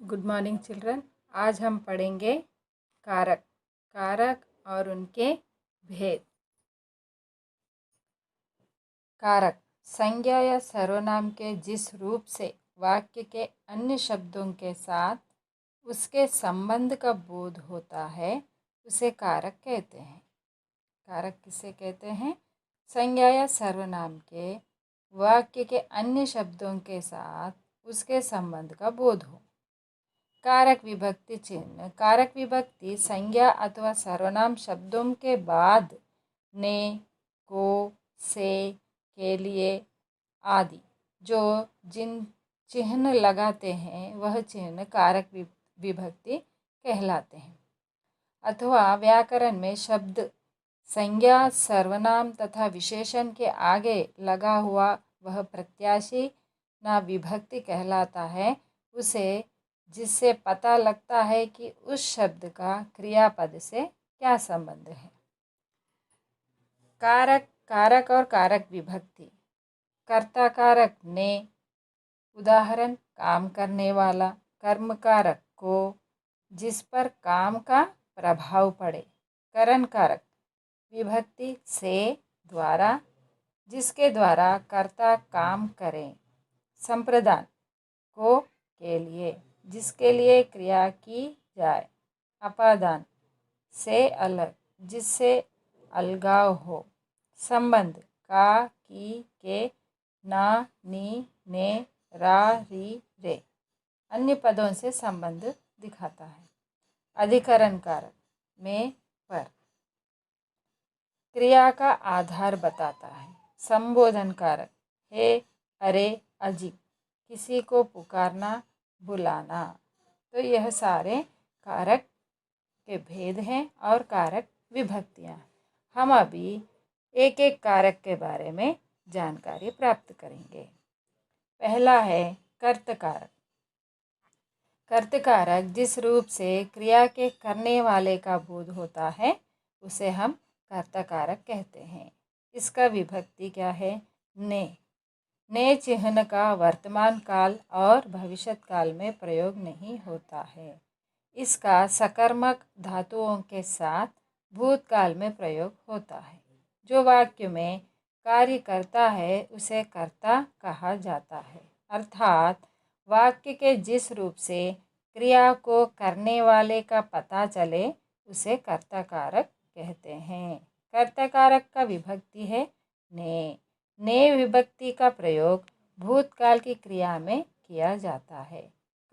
Good morning children. आज हम पढ़ेंगे कारक कारक और उनके भेद। कारक संज्ञा या सर्वनाम के जिस रूप से वाक्य के अन्य शब्दों के साथ उसके संबंध का बोध होता है उसे कारक कहते हैं। कारक किसे कहते हैं? संज्ञा या सर्वनाम के वाक्य के अन्य शब्दों के साथ उसके संबंध का बोध हो। कारक विभक्ति चिन्ह। कारक विभक्ति संज्ञा अथवा सर्वनाम शब्दों के बाद ने, को, से, के लिए आदि जो जिन चिन्ह लगाते हैं वह चिन्ह कारक विभक्ति कहलाते हैं। अथवा व्याकरण में शब्द संज्ञा, सर्वनाम तथा विशेषण के आगे लगा हुआ वह प्रत्याशी ना विभक्ति कहलाता है उसे, जिससे पता लगता है कि उस शब्द का क्रियापद से क्या संबंध है। कारक कारक और कारक विभक्ति। कर्ता कारक ने, उदाहरण काम करने वाला। कर्म कारक को, जिस पर काम का प्रभाव पड़े। करण कारक विभक्ति से, द्वारा, जिसके द्वारा कर्ता काम करें। संप्रदान को, के लिए, जिसके लिए क्रिया की जाए। अपादान से, अलग, जिससे अलगाव हो। संबंध का, की, के, ना, नी, ने, रा, री, रे अन्य पदों से संबंध दिखाता है। अधिकरण कारक में, पर, क्रिया का आधार बताता है। संबोधन कारक हे, अरे, अजी, किसी को पुकारना, बुलाना। तो यह सारे कारक के भेद हैं और कारक विभक्तियाँ। हम अभी एक एक कारक के बारे में जानकारी प्राप्त करेंगे। पहला है कर्तकारक। कर्तकारक जिस रूप से क्रिया के करने वाले का बोध होता है उसे हम कर्तकारक कहते हैं। इसका विभक्ति क्या है? ने। ने चिन्ह का वर्तमान काल और भविष्य काल में प्रयोग नहीं होता है। इसका सकर्मक धातुओं के साथ भूतकाल में प्रयोग होता है। जो वाक्य में कार्य करता है उसे कर्ता कहा जाता है। अर्थात वाक्य के जिस रूप से क्रिया को करने वाले का पता चले उसे कर्ताकारक कहते हैं। कर्ताकारक का विभक्ति है ने। ने विभक्ति का प्रयोग भूतकाल की क्रिया में किया जाता है।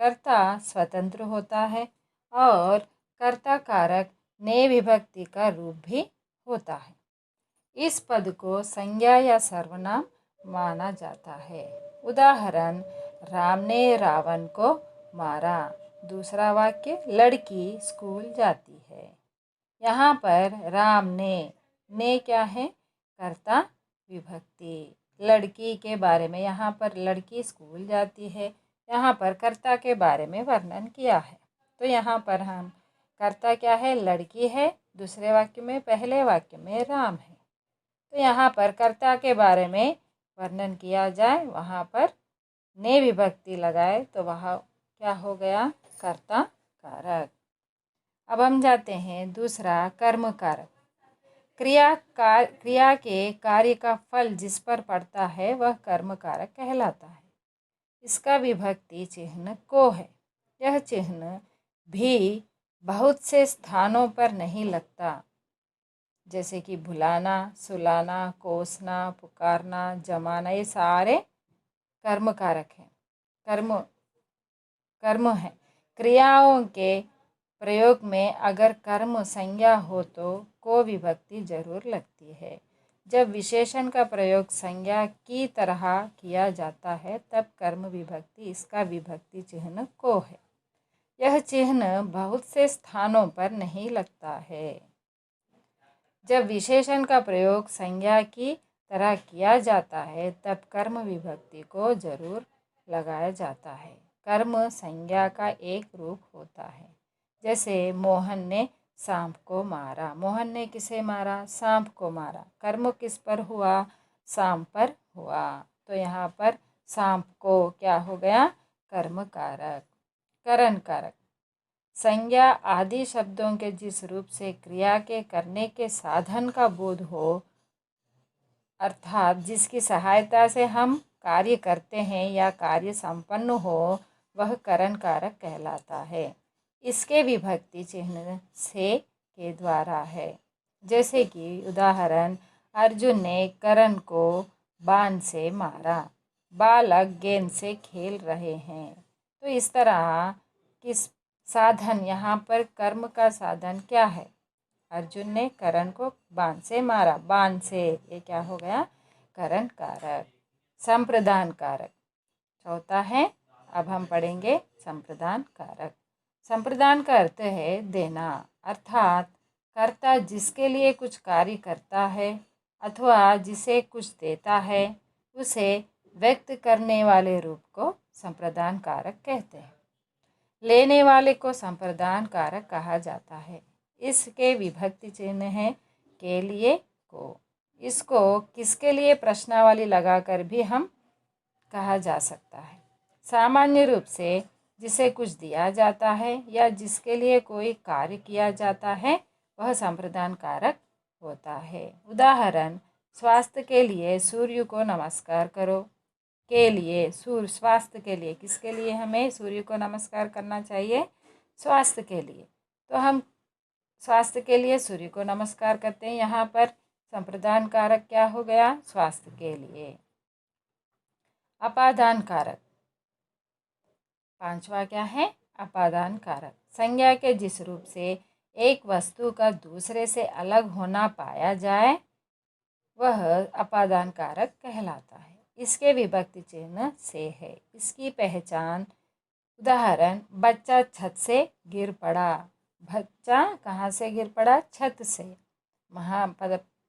कर्ता स्वतंत्र होता है और कर्ताकारक ने विभक्ति का रूप भी होता है। इस पद को संज्ञा या सर्वनाम माना जाता है। उदाहरण, राम ने रावण को मारा। दूसरा वाक्य, लड़की स्कूल जाती है। यहाँ पर राम ने क्या है? कर्ता विभक्ति। लड़की के बारे में, यहाँ पर लड़की स्कूल जाती है, यहाँ पर कर्ता के बारे में वर्णन किया है। तो यहाँ पर हम कर्ता क्या है? लड़की है। दूसरे वाक्य में, पहले वाक्य में राम है। तो यहाँ पर कर्ता के बारे में वर्णन किया जाए, वहाँ पर ने विभक्ति लगाए तो वह क्या हो गया? कर्ता कारक। अब हम जाते हैं दूसरा, कर्म कारक। क्रिया के कार्य का फल जिस पर पड़ता है वह कर्म कारक कहलाता है। इसका विभक्ति चिन्ह को है। यह चिन्ह भी बहुत से स्थानों पर नहीं लगता, जैसे कि भुलाना, सुलाना, कोसना, पुकारना, जमाना, ये सारे कर्म कारक हैं। कर्म है। क्रियाओं के प्रयोग में अगर कर्म संज्ञा हो तो को विभक्ति जरूर लगती है। जब विशेषण का प्रयोग संज्ञा की तरह किया जाता है तब कर्म विभक्ति, इसका विभक्ति चिन्ह को है। यह चिन्ह बहुत से स्थानों पर नहीं लगता है। जब विशेषण का प्रयोग संज्ञा की तरह किया जाता है तब कर्म विभक्ति को जरूर लगाया जाता है। कर्म संज्ञा का एक रूप होता है। जैसे मोहन ने सांप को मारा। मोहन ने किसे मारा? सांप को मारा। कर्म किस पर हुआ? सांप पर हुआ। तो यहाँ पर सांप को क्या हो गया? कर्म कारक। करण कारक संज्ञा आदि शब्दों के जिस रूप से क्रिया के करने के साधन का बोध हो, अर्थात जिसकी सहायता से हम कार्य करते हैं या कार्य संपन्न हो, वह करण कारक कहलाता है। इसके विभक्ति चिन्ह से के द्वारा है। जैसे कि उदाहरण, अर्जुन ने करण को बाण से मारा। बालक गेंद से खेल रहे हैं। तो इस तरह किस साधन, यहाँ पर कर्म का साधन क्या है? अर्जुन ने करण को बाण से मारा। बाण से, ये क्या हो गया? करण कारक। संप्रदान कारक चौथा है। अब हम पढ़ेंगे संप्रदान कारक। संप्रदान का अर्थ है देना, अर्थात कर्ता जिसके लिए कुछ कार्य करता है अथवा जिसे कुछ देता है, उसे व्यक्त करने वाले रूप को संप्रदान कारक कहते हैं। लेने वाले को संप्रदान कारक कहा जाता है। इसके विभक्ति चिन्ह है के लिए, को। इसको किसके लिए प्रश्नावली लगाकर भी हम कहा जा सकता है। सामान्य रूप से जिसे कुछ दिया जाता है या जिसके लिए कोई कार्य किया जाता है, वह संप्रदान कारक होता है। उदाहरण, स्वास्थ्य के लिए सूर्य को नमस्कार करो। के लिए, सूर्य, स्वास्थ्य के लिए, किसके लिए हमें सूर्य को नमस्कार करना चाहिए? स्वास्थ्य के लिए। तो हम स्वास्थ्य के लिए सूर्य को नमस्कार करते हैं। यहाँ पर संप्रदान कारक क्या हो गया? स्वास्थ्य के लिए। अपादान कारक पांचवा क्या है? अपादान कारक संज्ञा के जिस रूप से एक वस्तु का दूसरे से अलग होना पाया जाए, वह अपादान कारक कहलाता है। इसके विभक्ति चिन्ह से है। इसकी पहचान, उदाहरण, बच्चा छत से गिर पड़ा। बच्चा कहाँ से गिर पड़ा? छत से।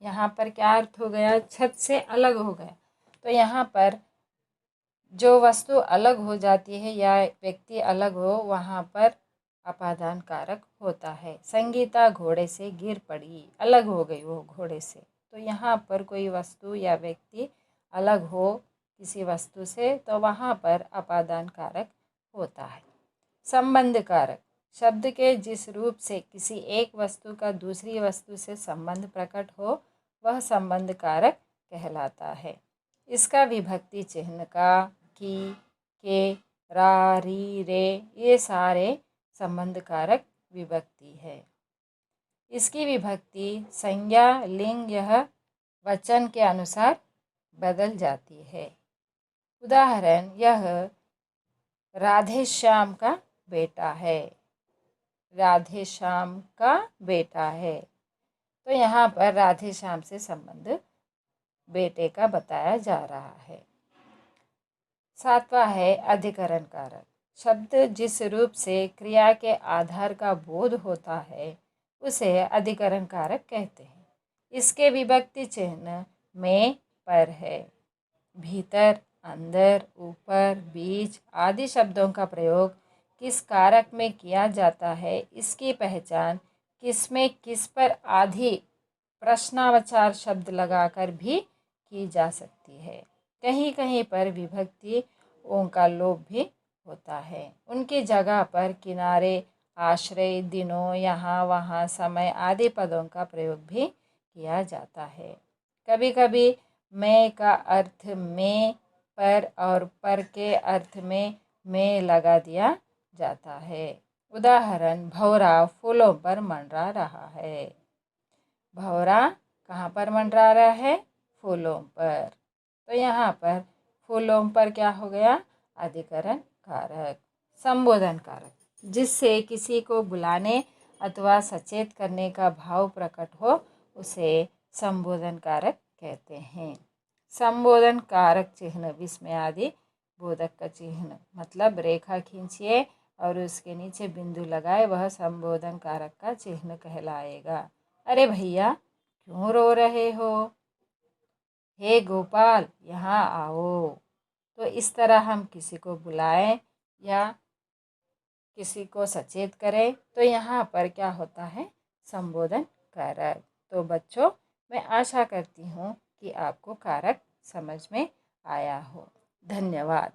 यहाँ पर क्या अर्थ हो गया? छत से अलग हो गया। तो यहाँ पर जो वस्तु अलग हो जाती है या व्यक्ति अलग हो, वहाँ पर अपादान कारक होता है। संगीता घोड़े से गिर पड़ी, अलग हो गई वो घोड़े से। तो यहाँ पर कोई वस्तु या व्यक्ति अलग हो किसी वस्तु से, तो वहाँ पर अपादान कारक होता है। संबंध कारक शब्द के जिस रूप से किसी एक वस्तु का दूसरी वस्तु से संबंध प्रकट हो, वह संबंध कारक कहलाता है। इसका विभक्ति चिन्ह का, की, के, रा, री, रे, ये सारे संबंध कारक विभक्ति है। इसकी विभक्ति संज्ञा, लिंग, यह वचन के अनुसार बदल जाती है। उदाहरण, यह राधेश्याम का बेटा है। राधेश्याम का बेटा है। तो यहाँ पर राधेश्याम से संबंध बेटे का बताया जा रहा है। सातवां है अधिकरण कारक शब्द जिस रूप से क्रिया के आधार का बोध होता है, उसे अधिकरण कारक कहते हैं। इसके विभक्ति चिन्ह में, पर है। भीतर, अंदर, ऊपर, बीच आदि शब्दों का प्रयोग किस कारक में किया जाता है, इसकी पहचान किसमें किस पर आदि प्रश्नावचार शब्द लगाकर भी की जा सकती है। कहीं कहीं पर विभक्ति ओं का लोप भी होता है। उनकी जगह पर किनारे, आश्रय, दिनों, यहाँ, वहाँ, समय आदि पदों का प्रयोग भी किया जाता है। कभी कभी मैं का अर्थ में, पर और पर के अर्थ में लगा दिया जाता है। उदाहरण, भौरा फूलों पर मंडरा रहा है। भौरा कहाँ पर मंडरा रहा है? फूलों पर। तो यहाँ पर फूलों पर क्या हो गया? अधिकरण कारक। संबोधन कारक जिससे किसी को बुलाने अथवा सचेत करने का भाव प्रकट हो, उसे संबोधन कारक कहते हैं। संबोधन कारक चिन्ह विस्मय आदि बोधक का चिन्ह, मतलब रेखा खींचिए और उसके नीचे बिंदु लगाए, वह संबोधन कारक का चिन्ह कहलाएगा। अरे भैया, क्यों रो रहे हो? हे गोपाल, यहाँ आओ। तो इस तरह हम किसी को बुलाएं या किसी को सचेत करें, तो यहाँ पर क्या होता है? संबोधन कारक। तो बच्चों, मैं आशा करती हूँ कि आपको कारक समझ में आया हो। धन्यवाद।